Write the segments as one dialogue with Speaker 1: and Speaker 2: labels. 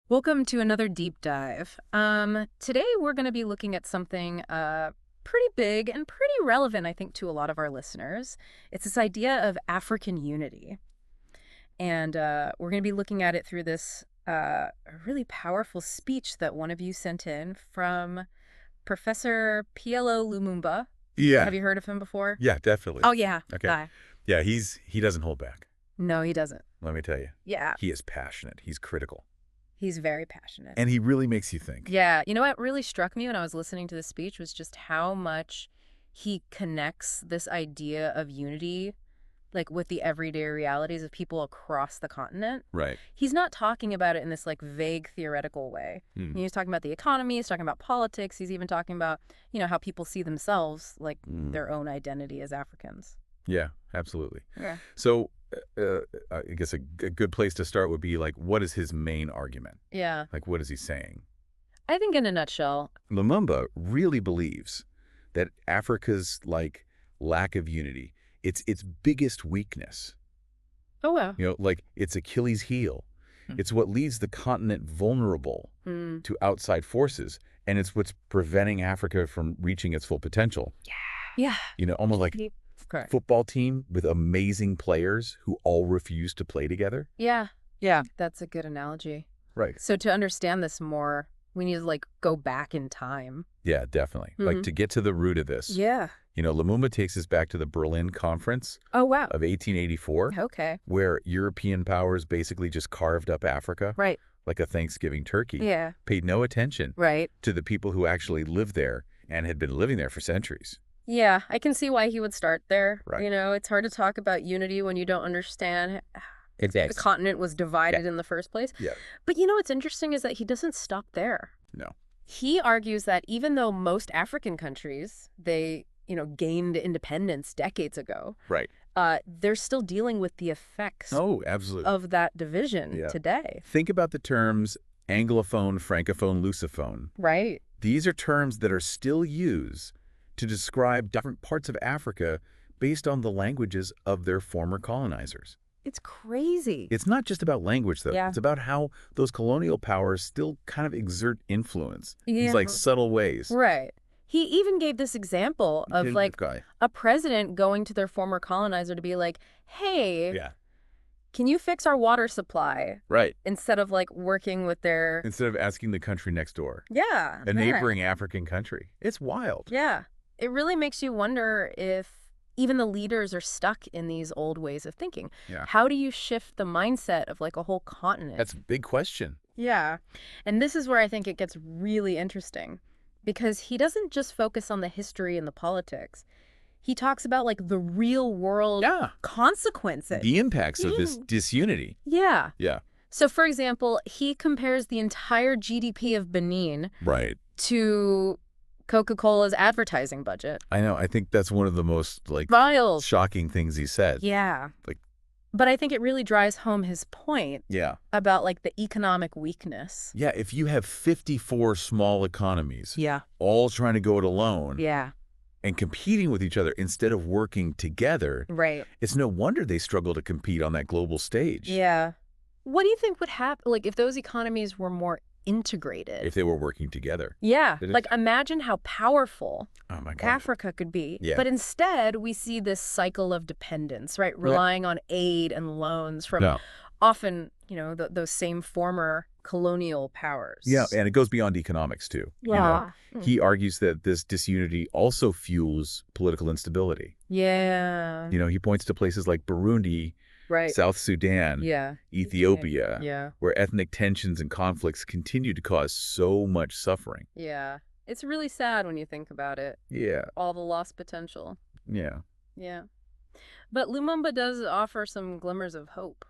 Speaker 1: Welcome to another deep dive. Today we're going to be looking at something pretty big and pretty relevant, I think, to a lot of our listeners. It's this idea of African unity. And we're going to be looking at it through this really powerful speech that one of you sent in from Professor PLO Lumumba.
Speaker 2: Yeah,
Speaker 1: Have you heard of him before?
Speaker 2: yeah, definitely.
Speaker 1: Oh, yeah.
Speaker 2: Okay.
Speaker 1: Hi.
Speaker 2: Yeah, he doesn't hold back.
Speaker 1: No, he doesn't.
Speaker 2: Let me tell you.
Speaker 1: Yeah,
Speaker 2: He is passionate. He's critical.
Speaker 1: he's very passionate.
Speaker 2: And he really makes you think.
Speaker 1: Yeah, you know what really struck me when I was listening to the speech was just how much he connects this idea of unity, like with the everyday realities of people across the continent.
Speaker 2: Right.
Speaker 1: He's not talking about it in this like vague theoretical way. He's talking about the economy, he's talking about politics, he's even talking about, how people see themselves, like their own identity as Africans.
Speaker 2: Yeah, absolutely.
Speaker 1: Yeah.
Speaker 2: So I guess a good place to start would be like, what is his main argument?
Speaker 1: Yeah.
Speaker 2: Like, what is he saying?
Speaker 1: I think in a nutshell,
Speaker 2: Lumumba really believes that Africa's lack of unity, it's its biggest weakness.
Speaker 1: oh wow.
Speaker 2: Like its Achilles heel. It's what leaves the continent vulnerable to outside forces, and it's what's preventing Africa from reaching its full potential.
Speaker 1: Yeah.
Speaker 2: Almost like
Speaker 1: Correct.
Speaker 2: football team with amazing players who all refuse to play together.
Speaker 1: Yeah. Yeah. That's a good analogy.
Speaker 2: Right.
Speaker 1: So to understand this more, we need to go back in time.
Speaker 2: Yeah, definitely. Like to get to the root of this.
Speaker 1: Yeah.
Speaker 2: Lumumba takes us back to the Berlin Conference
Speaker 1: Oh, wow.
Speaker 2: of 1884,
Speaker 1: Okay.
Speaker 2: where European powers basically just carved up Africa
Speaker 1: Right.
Speaker 2: like a Thanksgiving turkey.
Speaker 1: Yeah.
Speaker 2: Paid no attention
Speaker 1: Right.
Speaker 2: to the people who actually lived there and had been living there for centuries.
Speaker 1: Yeah. I can see why he would start there.
Speaker 2: Right.
Speaker 1: It's hard to talk about unity when you don't understand the
Speaker 2: Exactly.
Speaker 1: continent was divided in the first place.
Speaker 2: Yeah.
Speaker 1: But what's interesting is that he doesn't stop there.
Speaker 2: No.
Speaker 1: He argues that even though most African countries, they, gained independence decades ago,
Speaker 2: Right.
Speaker 1: they're still dealing with the effects
Speaker 2: Oh, absolutely.
Speaker 1: of that division
Speaker 2: Yeah.
Speaker 1: today.
Speaker 2: Think about the terms Anglophone, Francophone, Lusophone.
Speaker 1: Right.
Speaker 2: These are terms that are still used to describe different parts of Africa based on the languages of their former colonizers.
Speaker 1: It's crazy.
Speaker 2: It's not just about language, though.
Speaker 1: Yeah.
Speaker 2: It's about how those colonial powers still kind of exert influence.
Speaker 1: Yeah.
Speaker 2: These subtle ways.
Speaker 1: Right. He even gave this example of
Speaker 2: Guy.
Speaker 1: a president going to their former colonizer to be like, hey,
Speaker 2: Yeah.
Speaker 1: can you fix our water supply?
Speaker 2: Right.
Speaker 1: Instead of working with their...
Speaker 2: Instead of asking the country next door,
Speaker 1: Yeah.
Speaker 2: a neighboring African country. It's wild.
Speaker 1: Yeah. It really makes you wonder if even the leaders are stuck in these old ways of thinking.
Speaker 2: Yeah.
Speaker 1: How do you shift the mindset of a whole continent?
Speaker 2: That's a big question.
Speaker 1: Yeah. And this is where I think it gets really interesting, because he doesn't just focus on the history and the politics. He talks about the real world consequences.
Speaker 2: The impacts of this disunity.
Speaker 1: Yeah.
Speaker 2: Yeah.
Speaker 1: So, for example, he compares the entire GDP of Benin
Speaker 2: Right.
Speaker 1: to Coca-Cola's advertising budget.
Speaker 2: I know. I think that's one of the most
Speaker 1: Vials.
Speaker 2: shocking things he said.
Speaker 1: Yeah.
Speaker 2: Like-
Speaker 1: But I think it really drives home his point
Speaker 2: Yeah.
Speaker 1: about the economic weakness.
Speaker 2: Yeah. If you have 54 small economies,
Speaker 1: Yeah.
Speaker 2: all trying to go it alone
Speaker 1: Yeah.
Speaker 2: and competing with each other instead of working together,
Speaker 1: Right.
Speaker 2: it's no wonder they struggle to compete on that global stage.
Speaker 1: Yeah. What do you think would happen if those economies were more integrated?
Speaker 2: If they were working together.
Speaker 1: Yeah.
Speaker 2: It is-
Speaker 1: Imagine how powerful
Speaker 2: Oh my God.
Speaker 1: Africa could be.
Speaker 2: Yeah.
Speaker 1: But instead, we see this cycle of dependence, right? Relying on aid and loans from
Speaker 2: No.
Speaker 1: often, those same former colonial powers.
Speaker 2: Yeah. And it goes beyond economics too.
Speaker 1: Yeah.
Speaker 2: He argues that this disunity also fuels political instability.
Speaker 1: Yeah.
Speaker 2: He points to places like Burundi,
Speaker 1: Right.
Speaker 2: South Sudan,
Speaker 1: Yeah.
Speaker 2: Ethiopia,
Speaker 1: Yeah.
Speaker 2: where ethnic tensions and conflicts continue to cause so much suffering.
Speaker 1: Yeah. It's really sad when you think about it.
Speaker 2: Yeah.
Speaker 1: All the lost potential.
Speaker 2: Yeah.
Speaker 1: Yeah. But Lumumba does offer some glimmers of hope.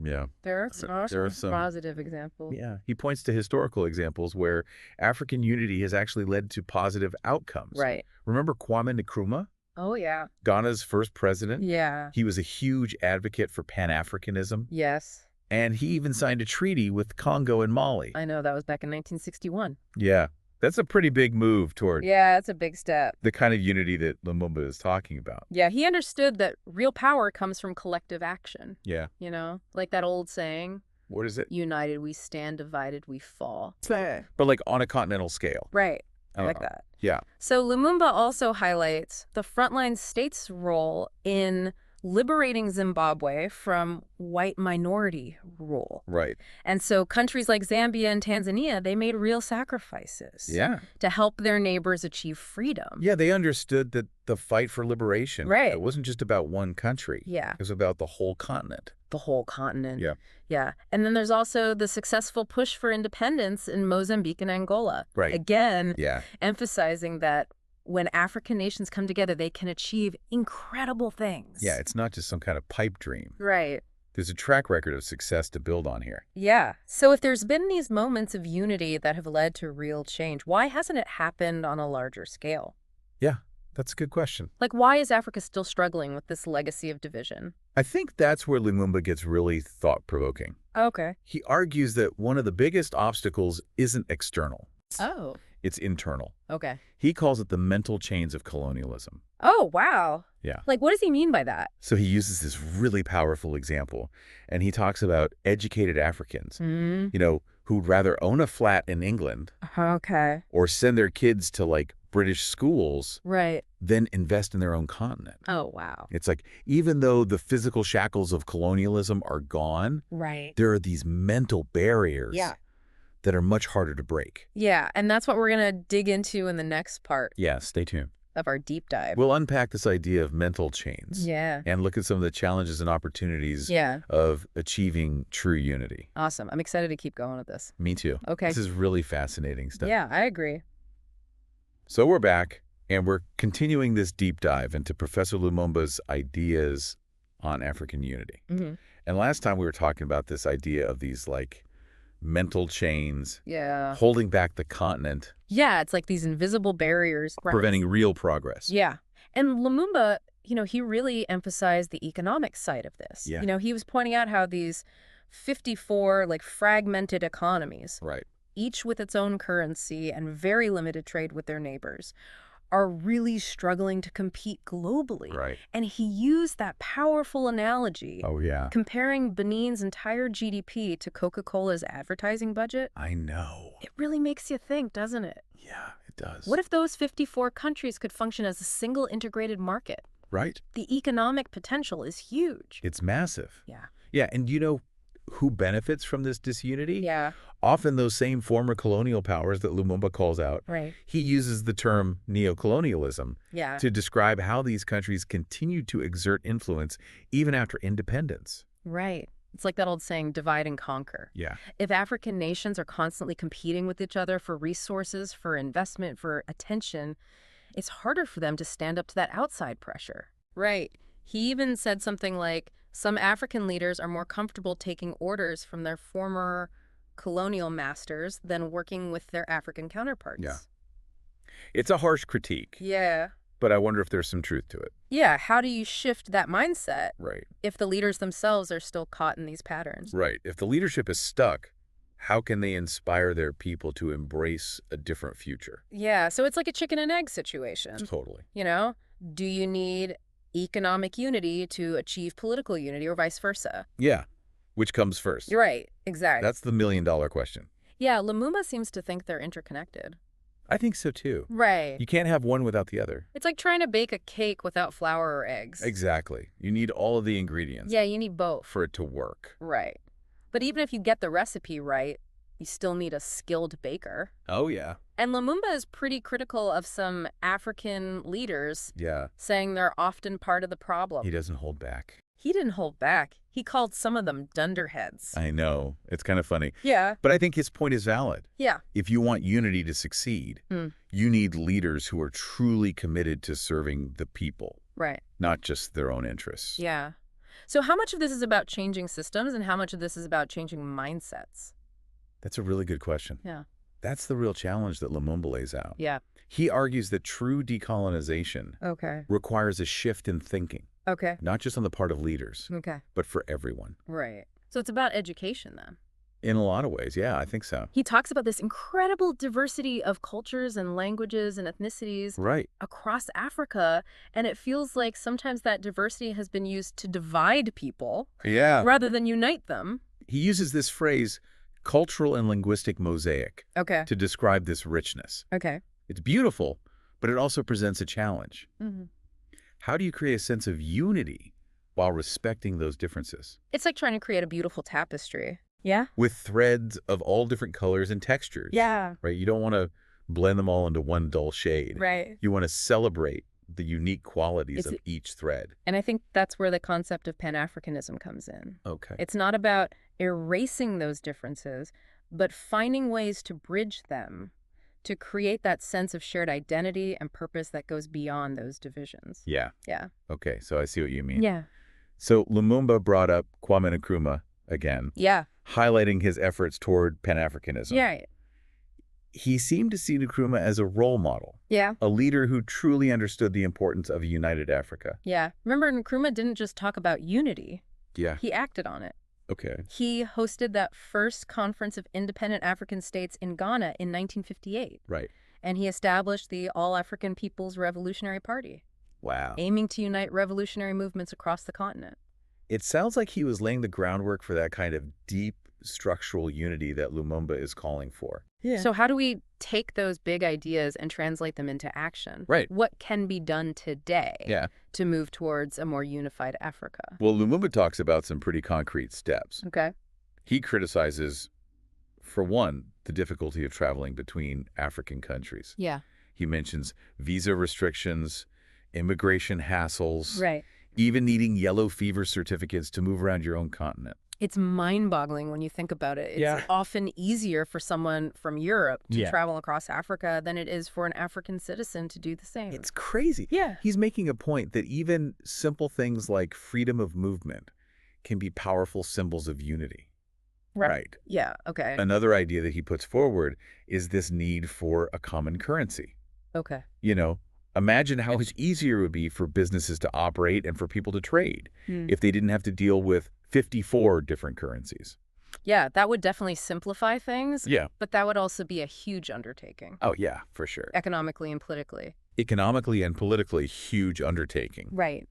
Speaker 2: Yeah.
Speaker 1: There are
Speaker 2: There are some-
Speaker 1: positive examples.
Speaker 2: Yeah. He points to historical examples where African unity has actually led to positive outcomes.
Speaker 1: Right.
Speaker 2: Remember Kwame Nkrumah,
Speaker 1: Oh, yeah.
Speaker 2: Ghana's first president?
Speaker 1: Yeah.
Speaker 2: He was a huge advocate for Pan-Africanism,
Speaker 1: Yes.
Speaker 2: and he even signed a treaty with Congo and Mali.
Speaker 1: I know. That was back in 1961.
Speaker 2: Yeah. That's a pretty big move toward
Speaker 1: Yeah, it's a big step.
Speaker 2: the kind of unity that Lumumba is talking about.
Speaker 1: Yeah, he understood that real power comes from collective action.
Speaker 2: Yeah.
Speaker 1: Like that old saying,
Speaker 2: What is it?
Speaker 1: United we stand, divided we fall.
Speaker 2: But like on a continental scale.
Speaker 1: Right. I
Speaker 2: Uh,
Speaker 1: like that.
Speaker 2: Yeah.
Speaker 1: So Lumumba also highlights the frontline states' role in liberating Zimbabwe from white minority rule.
Speaker 2: Right.
Speaker 1: And so countries like Zambia and Tanzania, they made real sacrifices
Speaker 2: Yeah.
Speaker 1: to help their neighbors achieve freedom.
Speaker 2: Yeah, they understood that the fight for liberation,
Speaker 1: Right.
Speaker 2: it wasn't just about one country.
Speaker 1: Yeah.
Speaker 2: It was about the whole continent.
Speaker 1: The whole continent.
Speaker 2: Yeah.
Speaker 1: Yeah. And then there's also the successful push for independence in Mozambique and Angola.
Speaker 2: Right.
Speaker 1: Again,
Speaker 2: Yeah.
Speaker 1: emphasizing that when African nations come together, they can achieve incredible things.
Speaker 2: Yeah, it's not just some kind of pipe dream.
Speaker 1: Right.
Speaker 2: There's a track record of success to build on here.
Speaker 1: Yeah. So if there's been these moments of unity that have led to real change, why hasn't it happened on a larger scale?
Speaker 2: Yeah, that's a good question.
Speaker 1: Like, why is Africa still struggling with this legacy of division?
Speaker 2: I think that's where Lumumba gets really thought-provoking.
Speaker 1: Okay.
Speaker 2: He argues that one of the biggest obstacles isn't external.
Speaker 1: Oh.
Speaker 2: It's internal.
Speaker 1: Okay.
Speaker 2: He calls it the mental chains of colonialism.
Speaker 1: Oh, wow.
Speaker 2: Yeah.
Speaker 1: Like, what does he mean by that?
Speaker 2: So he uses this really powerful example, and he talks about educated Africans, who'd rather own a flat in England
Speaker 1: Okay.
Speaker 2: or send their kids to, like, British schools
Speaker 1: Right.
Speaker 2: than invest in their own continent.
Speaker 1: Oh, wow.
Speaker 2: It's like, even though the physical shackles of colonialism are gone,
Speaker 1: Right.
Speaker 2: there are these mental barriers
Speaker 1: Yeah.
Speaker 2: that are much harder to break.
Speaker 1: Yeah, and that's what we're going to dig into in the next part
Speaker 2: Yeah, stay tuned.
Speaker 1: of our deep dive.
Speaker 2: We'll unpack this idea of mental chains.
Speaker 1: Yeah.
Speaker 2: And look at some of the challenges and opportunities
Speaker 1: Yeah.
Speaker 2: of achieving true unity.
Speaker 1: Awesome. I'm excited to keep going with this.
Speaker 2: Me too.
Speaker 1: Okay.
Speaker 2: This is really fascinating stuff.
Speaker 1: Yeah, I agree.
Speaker 2: So we're back, and we're continuing this deep dive into Professor Lumumba's ideas on African unity.
Speaker 1: Mm-hmm.
Speaker 2: And last time we were talking about this idea of these, like, mental chains
Speaker 1: Yeah.
Speaker 2: holding back the continent,
Speaker 1: Yeah, it's like these invisible barriers.
Speaker 2: preventing real progress.
Speaker 1: Yeah. And Lumumba, he really emphasized the economic side of this.
Speaker 2: Yeah.
Speaker 1: He was pointing out how these 54, like, fragmented economies,
Speaker 2: Right.
Speaker 1: each with its own currency and very limited trade with their neighbors, are really struggling to compete globally.
Speaker 2: Right.
Speaker 1: And he used that powerful analogy,
Speaker 2: Oh, yeah.
Speaker 1: comparing Benin's entire GDP to Coca-Cola's advertising budget.
Speaker 2: I know.
Speaker 1: It really makes you think, doesn't it?
Speaker 2: Yeah, it does.
Speaker 1: What if those 54 countries could function as a single integrated market?
Speaker 2: Right?
Speaker 1: The economic potential is huge.
Speaker 2: It's massive.
Speaker 1: Yeah.
Speaker 2: Yeah, and you know who benefits from this disunity?
Speaker 1: Yeah.
Speaker 2: Often those same former colonial powers that Lumumba calls out.
Speaker 1: Right.
Speaker 2: He uses the term neocolonialism
Speaker 1: Yeah.
Speaker 2: to describe how these countries continue to exert influence even after independence.
Speaker 1: Right. It's like that old saying, divide and conquer.
Speaker 2: Yeah.
Speaker 1: If African nations are constantly competing with each other for resources, for investment, for attention, it's harder for them to stand up to that outside pressure. Right. He even said something like, some African leaders are more comfortable taking orders from their former colonial masters than working with their African counterparts.
Speaker 2: Yeah. It's a harsh critique,
Speaker 1: Yeah.
Speaker 2: but I wonder if there's some truth to it.
Speaker 1: Yeah. How do you shift that mindset
Speaker 2: Right.
Speaker 1: if the leaders themselves are still caught in these patterns?
Speaker 2: Right. If the leadership is stuck, how can they inspire their people to embrace a different future?
Speaker 1: Yeah. So it's like a chicken and egg situation.
Speaker 2: Totally.
Speaker 1: Do you need economic unity to achieve political unity or vice versa?
Speaker 2: Yeah. Which comes first?
Speaker 1: You're right. Exactly.
Speaker 2: That's the million-dollar question.
Speaker 1: Yeah. Lumumba seems to think they're interconnected.
Speaker 2: I think so, too.
Speaker 1: Right.
Speaker 2: You can't have one without the other.
Speaker 1: It's like trying to bake a cake without flour or eggs.
Speaker 2: Exactly. You need all of the ingredients
Speaker 1: Yeah, you need both.
Speaker 2: for it to work.
Speaker 1: Right. But even if you get the recipe right, you still need a skilled baker.
Speaker 2: Oh, yeah.
Speaker 1: And Lumumba is pretty critical of some African leaders,
Speaker 2: Yeah.
Speaker 1: saying they're often part of the problem.
Speaker 2: He doesn't hold back.
Speaker 1: He didn't hold back. He called some of them dunderheads.
Speaker 2: I know. It's kind of funny.
Speaker 1: Yeah.
Speaker 2: But I think his point is valid.
Speaker 1: Yeah.
Speaker 2: If you want unity to succeed, you need leaders who are truly committed to serving the people,
Speaker 1: Right.
Speaker 2: not just their own interests.
Speaker 1: Yeah. So how much of this is about changing systems and how much of this is about changing mindsets?
Speaker 2: That's a really good question.
Speaker 1: Yeah.
Speaker 2: That's the real challenge that Lumumba lays out.
Speaker 1: Yeah.
Speaker 2: He argues that true decolonization
Speaker 1: Okay.
Speaker 2: requires a shift in thinking,
Speaker 1: Okay.
Speaker 2: not just on the part of leaders,
Speaker 1: Okay.
Speaker 2: but for everyone.
Speaker 1: Right. So it's about education then.
Speaker 2: In a lot of ways, yeah, I think so.
Speaker 1: He talks about this incredible diversity of cultures and languages and ethnicities
Speaker 2: Right.
Speaker 1: across Africa, and it feels like sometimes that diversity has been used to divide people
Speaker 2: Yeah.
Speaker 1: rather than unite them.
Speaker 2: He uses this phrase, cultural and linguistic mosaic,
Speaker 1: Okay.
Speaker 2: to describe this richness.
Speaker 1: Okay.
Speaker 2: It's beautiful, but it also presents a challenge.
Speaker 1: Hmm.
Speaker 2: How do you create a sense of unity while respecting those differences?
Speaker 1: It's like trying to create a beautiful tapestry. Yeah?
Speaker 2: With threads of all different colors and textures.
Speaker 1: Yeah.
Speaker 2: Right? You don't want to blend them all into one dull shade.
Speaker 1: Right.
Speaker 2: You want to celebrate the unique qualities
Speaker 1: It's-
Speaker 2: of each thread.
Speaker 1: And I think that's where the concept of Pan-Africanism comes in.
Speaker 2: Okay.
Speaker 1: It's not about erasing those differences, but finding ways to bridge them to create that sense of shared identity and purpose that goes beyond those divisions.
Speaker 2: Yeah.
Speaker 1: Yeah.
Speaker 2: Okay, so I see what you mean.
Speaker 1: Yeah.
Speaker 2: So Lumumba brought up Kwame Nkrumah again,
Speaker 1: Yeah.
Speaker 2: highlighting his efforts toward Pan-Africanism.
Speaker 1: Yeah.
Speaker 2: He seemed to see Nkrumah as a role model,
Speaker 1: Yeah.
Speaker 2: a leader who truly understood the importance of a united Africa.
Speaker 1: Yeah. Remember, Nkrumah didn't just talk about unity.
Speaker 2: Yeah.
Speaker 1: He acted on it.
Speaker 2: Okay.
Speaker 1: He hosted that first conference of independent African states in Ghana in 1958.
Speaker 2: Right.
Speaker 1: And he established the All-African People's Revolutionary Party,
Speaker 2: Wow.
Speaker 1: aiming to unite revolutionary movements across the continent.
Speaker 2: It sounds like he was laying the groundwork for that kind of deep structural unity that Lumumba is calling for.
Speaker 1: Yeah. So how do we take those big ideas and translate them into action?
Speaker 2: Right.
Speaker 1: What can be done today
Speaker 2: Yeah.
Speaker 1: to move towards a more unified Africa?
Speaker 2: Well, Lumumba talks about some pretty concrete steps.
Speaker 1: Okay.
Speaker 2: He criticizes, for one, the difficulty of traveling between African countries.
Speaker 1: Yeah.
Speaker 2: He mentions visa restrictions, immigration hassles,
Speaker 1: Right.
Speaker 2: even needing yellow fever certificates to move around your own continent.
Speaker 1: It's mind-boggling when you think about it. It's
Speaker 2: Yeah.
Speaker 1: often easier for someone from Europe to
Speaker 2: Yeah.
Speaker 1: travel across Africa than it is for an African citizen to do the same.
Speaker 2: It's crazy.
Speaker 1: Yeah.
Speaker 2: He's making a point that even simple things like freedom of movement can be powerful symbols of unity. Right.
Speaker 1: Yeah, okay.
Speaker 2: Another idea that he puts forward is this need for a common currency.
Speaker 1: Okay.
Speaker 2: You know, imagine how much easier it would be for businesses to operate and for people to trade if they didn't have to deal with 54 different currencies.
Speaker 1: Yeah, that would definitely simplify things,
Speaker 2: Yeah.
Speaker 1: but that would also be a huge undertaking,
Speaker 2: Oh, yeah, for sure.
Speaker 1: economically and politically.
Speaker 2: Economically and politically, huge undertaking.
Speaker 1: Right.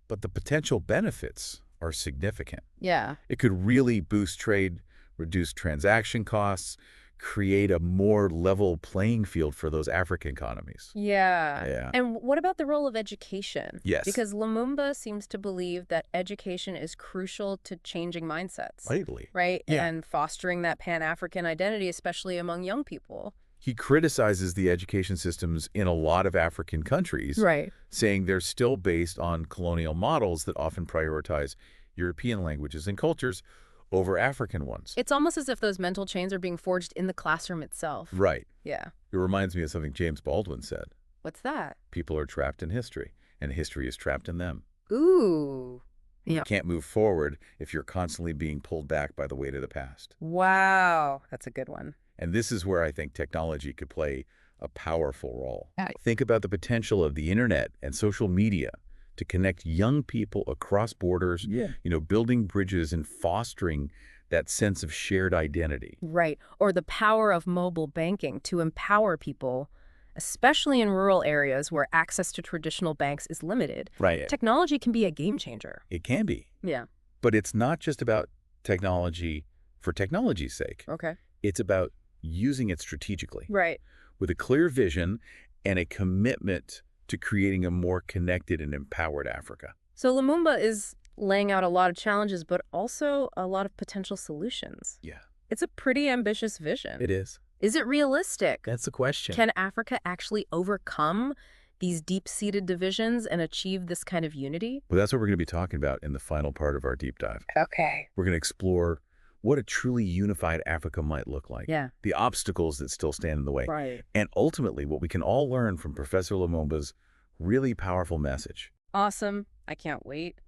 Speaker 2: But the potential benefits are significant.
Speaker 1: Yeah.
Speaker 2: It could really boost trade, reduce transaction costs, create a more level playing field for those African economies.
Speaker 1: Yeah.
Speaker 2: Yeah.
Speaker 1: And what about the role of education?
Speaker 2: Yes.
Speaker 1: Because Lumumba seems to believe that education is crucial to changing mindsets,
Speaker 2: Lately.
Speaker 1: right?
Speaker 2: Yeah.
Speaker 1: And fostering that Pan-African identity, especially among young people.
Speaker 2: He criticizes the education systems in a lot of African countries,
Speaker 1: Right.
Speaker 2: saying they're still based on colonial models that often prioritize European languages and cultures over African ones.
Speaker 1: It's almost as if those mental chains are being forged in the classroom itself.
Speaker 2: Right.
Speaker 1: Yeah.
Speaker 2: It reminds me of something James Baldwin said.
Speaker 1: What's that?
Speaker 2: People are trapped in history, and history is trapped in them.
Speaker 1: Ooh.
Speaker 2: You can't move forward if you're constantly being pulled back by the weight of the past.
Speaker 1: Wow. That's a good one.
Speaker 2: And this is where I think technology could play a powerful role.
Speaker 1: Right.
Speaker 2: Think about the potential of the internet and social media to connect young people across borders, building bridges and fostering that sense of shared identity.
Speaker 1: Right. Or the power of mobile banking to empower people, especially in rural areas where access to traditional banks is limited.
Speaker 2: Right.
Speaker 1: Technology can be a game changer.
Speaker 2: It can be.
Speaker 1: Yeah.
Speaker 2: But it's not just about technology for technology's sake.
Speaker 1: Okay.
Speaker 2: It's about using it strategically
Speaker 1: Right.
Speaker 2: with a clear vision and a commitment to creating a more connected and empowered Africa.
Speaker 1: So Lumumba is laying out a lot of challenges, but also a lot of potential solutions.
Speaker 2: Yeah.
Speaker 1: It's a pretty ambitious vision.
Speaker 2: It is.
Speaker 1: Is it realistic?
Speaker 2: That's the question.
Speaker 1: Can Africa actually overcome these deep-seated divisions and achieve this kind of unity?
Speaker 2: Well, that's what we're going to be talking about in the final part of our deep dive.
Speaker 1: Okay.
Speaker 2: We're going to explore what a truly unified Africa might look like,
Speaker 1: Yeah.
Speaker 2: the obstacles that still stand in the way,
Speaker 1: Right.
Speaker 2: and ultimately what we can all learn from Professor Lumumba's really powerful message.
Speaker 1: Awesome. I can't wait.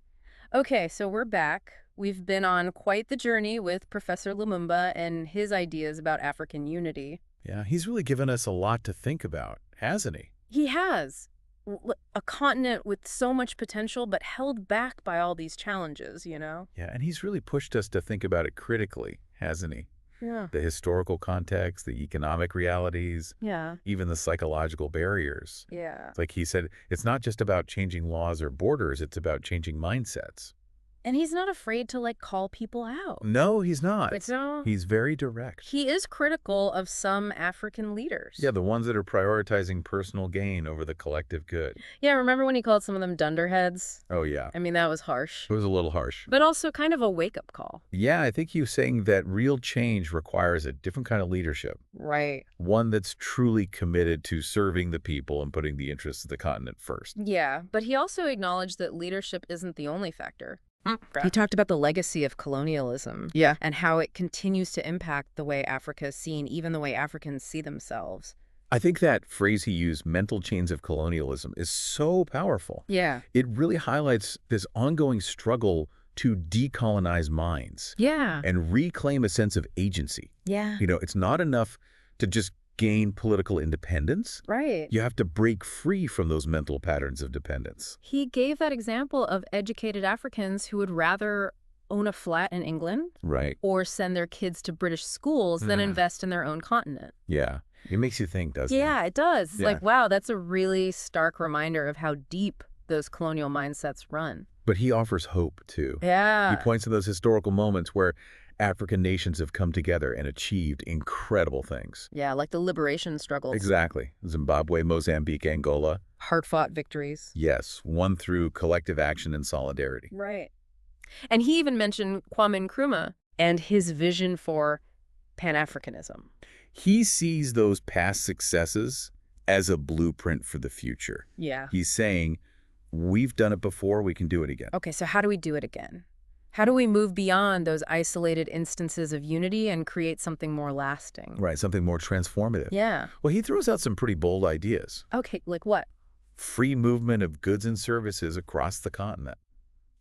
Speaker 1: Okay, so we're back. We've been on quite the journey with Professor Lumumba and his ideas about African unity.
Speaker 2: Yeah, he's really given us a lot to think about, hasn't he?
Speaker 1: He has. A continent with so much potential, but held back by all these challenges, you know?
Speaker 2: Yeah, and he's really pushed us to think about it critically, hasn't he?
Speaker 1: Yeah.
Speaker 2: The historical context, the economic realities,
Speaker 1: Yeah.
Speaker 2: even the psychological barriers.
Speaker 1: Yeah.
Speaker 2: Like he said, it's not just about changing laws or borders, it's about changing mindsets.
Speaker 1: And he's not afraid to, like, call people out.
Speaker 2: No, he's not.
Speaker 1: But no,
Speaker 2: He's very direct.
Speaker 1: he is critical of some African leaders.
Speaker 2: Yeah, the ones that are prioritizing personal gain over the collective good.
Speaker 1: Yeah, remember when he called some of them dunderheads?
Speaker 2: Oh, yeah.
Speaker 1: I mean, that was harsh.
Speaker 2: It was a little harsh.
Speaker 1: But also kind of a wake-up call.
Speaker 2: Yeah, I think he was saying that real change requires a different kind of leadership.
Speaker 1: Right.
Speaker 2: One that's truly committed to serving the people and putting the interests of the continent first.
Speaker 1: Yeah, but he also acknowledged that leadership isn't the only factor. He talked about the legacy of colonialism.
Speaker 2: Yeah.
Speaker 1: And how it continues to impact the way Africa is seen, even the way Africans see themselves.
Speaker 2: I think that phrase he used, mental chains of colonialism, is so powerful.
Speaker 1: Yeah.
Speaker 2: It really highlights this ongoing struggle to decolonize minds
Speaker 1: Yeah.
Speaker 2: and reclaim a sense of agency.
Speaker 1: Yeah.
Speaker 2: It's not enough to just gain political independence.
Speaker 1: Right.
Speaker 2: You have to break free from those mental patterns of dependence.
Speaker 1: He gave that example of educated Africans who would rather own a flat in England
Speaker 2: Right.
Speaker 1: or send their kids to British schools than invest in their own continent.
Speaker 2: Yeah. It makes you think, doesn't it?
Speaker 1: Yeah, it does. It's
Speaker 2: Yeah.
Speaker 1: like, wow, that's a really stark reminder of how deep those colonial mindsets run.
Speaker 2: But he offers hope, too.
Speaker 1: Yeah.
Speaker 2: He points to those historical moments where African nations have come together and achieved incredible things.
Speaker 1: Yeah, like the liberation struggles.
Speaker 2: Exactly. Zimbabwe, Mozambique, Angola.
Speaker 1: Hard-fought victories.
Speaker 2: Yes, won through collective action and solidarity.
Speaker 1: Right. And he even mentioned Kwame Nkrumah and his vision for Pan-Africanism.
Speaker 2: He sees those past successes as a blueprint for the future.
Speaker 1: Yeah.
Speaker 2: He's saying, we've done it before, we can do it again.
Speaker 1: Okay, so how do we do it again? How do we move beyond those isolated instances of unity and create something more lasting?
Speaker 2: Right, something more transformative.
Speaker 1: Yeah.
Speaker 2: Well, he throws out some pretty bold ideas.
Speaker 1: Okay, like what?
Speaker 2: Free movement of goods and services across the continent,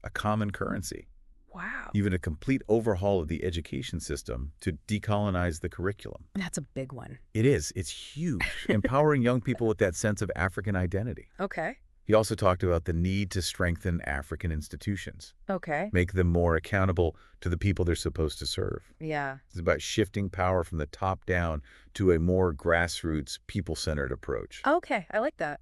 Speaker 2: a common currency,
Speaker 1: Wow.
Speaker 2: even a complete overhaul of the education system to decolonize the curriculum.
Speaker 1: That's a big one.
Speaker 2: It is. It's huge. Empowering young people with that sense of African identity.
Speaker 1: Okay.
Speaker 2: He also talked about the need to strengthen African institutions,
Speaker 1: Okay.
Speaker 2: make them more accountable to the people they're supposed to serve.
Speaker 1: Yeah.
Speaker 2: It's about shifting power from the top down to a more grassroots, people-centered approach.
Speaker 1: Okay, I like that.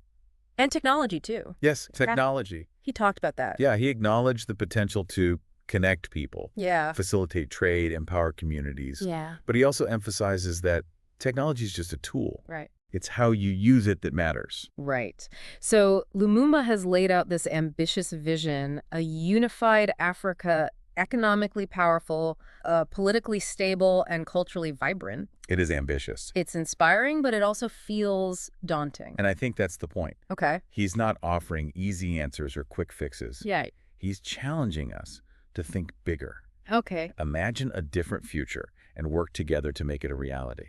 Speaker 1: And technology, too.
Speaker 2: Yes, technology.
Speaker 1: He talked about that.
Speaker 2: Yeah, he acknowledged the potential to connect people,
Speaker 1: Yeah.
Speaker 2: facilitate trade, empower communities.
Speaker 1: Yeah.
Speaker 2: But he also emphasizes that technology is just a tool.
Speaker 1: Right.
Speaker 2: It's how you use it that matters.
Speaker 1: Right. So Lumumba has laid out this ambitious vision, a unified Africa, economically powerful, politically stable, and culturally vibrant.
Speaker 2: It is ambitious.
Speaker 1: It's inspiring, but it also feels daunting.
Speaker 2: And I think that's the point.
Speaker 1: Okay.
Speaker 2: He's not offering easy answers or quick fixes.
Speaker 1: Yeah.
Speaker 2: He's challenging us to think bigger.
Speaker 1: Okay.
Speaker 2: Imagine a different future and work together to make it a reality.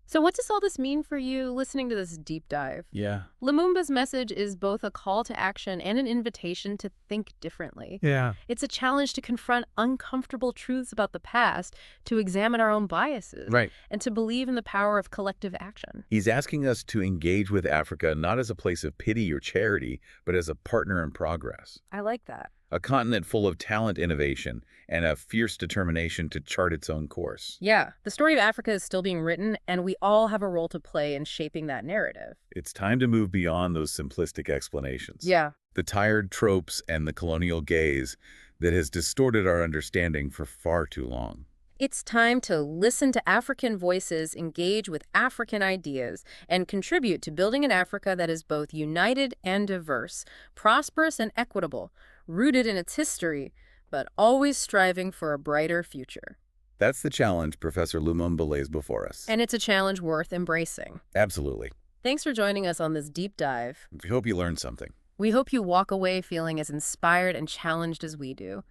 Speaker 1: So what does all this mean for you listening to this deep dive?
Speaker 2: Yeah.
Speaker 1: Lumumba's message is both a call to action and an invitation to think differently.
Speaker 2: Yeah.
Speaker 1: It's a challenge to confront uncomfortable truths about the past, to examine our own biases,
Speaker 2: Right.
Speaker 1: and to believe in the power of collective action.
Speaker 2: He's asking us to engage with Africa not as a place of pity or charity, but as a partner in progress.
Speaker 1: I like that.
Speaker 2: A continent full of talent, innovation, and a fierce determination to chart its own course.
Speaker 1: Yeah, the story of Africa is still being written, and we all have a role to play in shaping that narrative.
Speaker 2: It's time to move beyond those simplistic explanations.
Speaker 1: Yeah.
Speaker 2: The tired tropes and the colonial gaze that has distorted our understanding for far too long.
Speaker 1: It's time to listen to African voices, engage with African ideas, and contribute to building an Africa that is both united and diverse, prosperous and equitable, rooted in its history, but always striving for a brighter future.
Speaker 2: That's the challenge Professor Lumumba lays before us.
Speaker 1: And it's a challenge worth embracing.
Speaker 2: Absolutely.
Speaker 1: Thanks for joining us on this deep dive.
Speaker 2: We hope you learned something.
Speaker 1: We hope you walk away feeling as inspired and challenged as we do.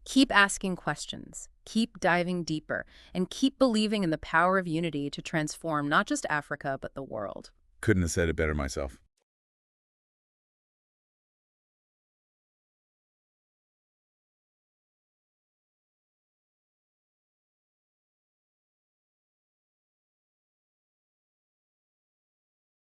Speaker 1: Keep asking questions, keep diving deeper, and keep believing in the power of unity to transform not just Africa, but the world.
Speaker 2: Couldn't have said it better myself.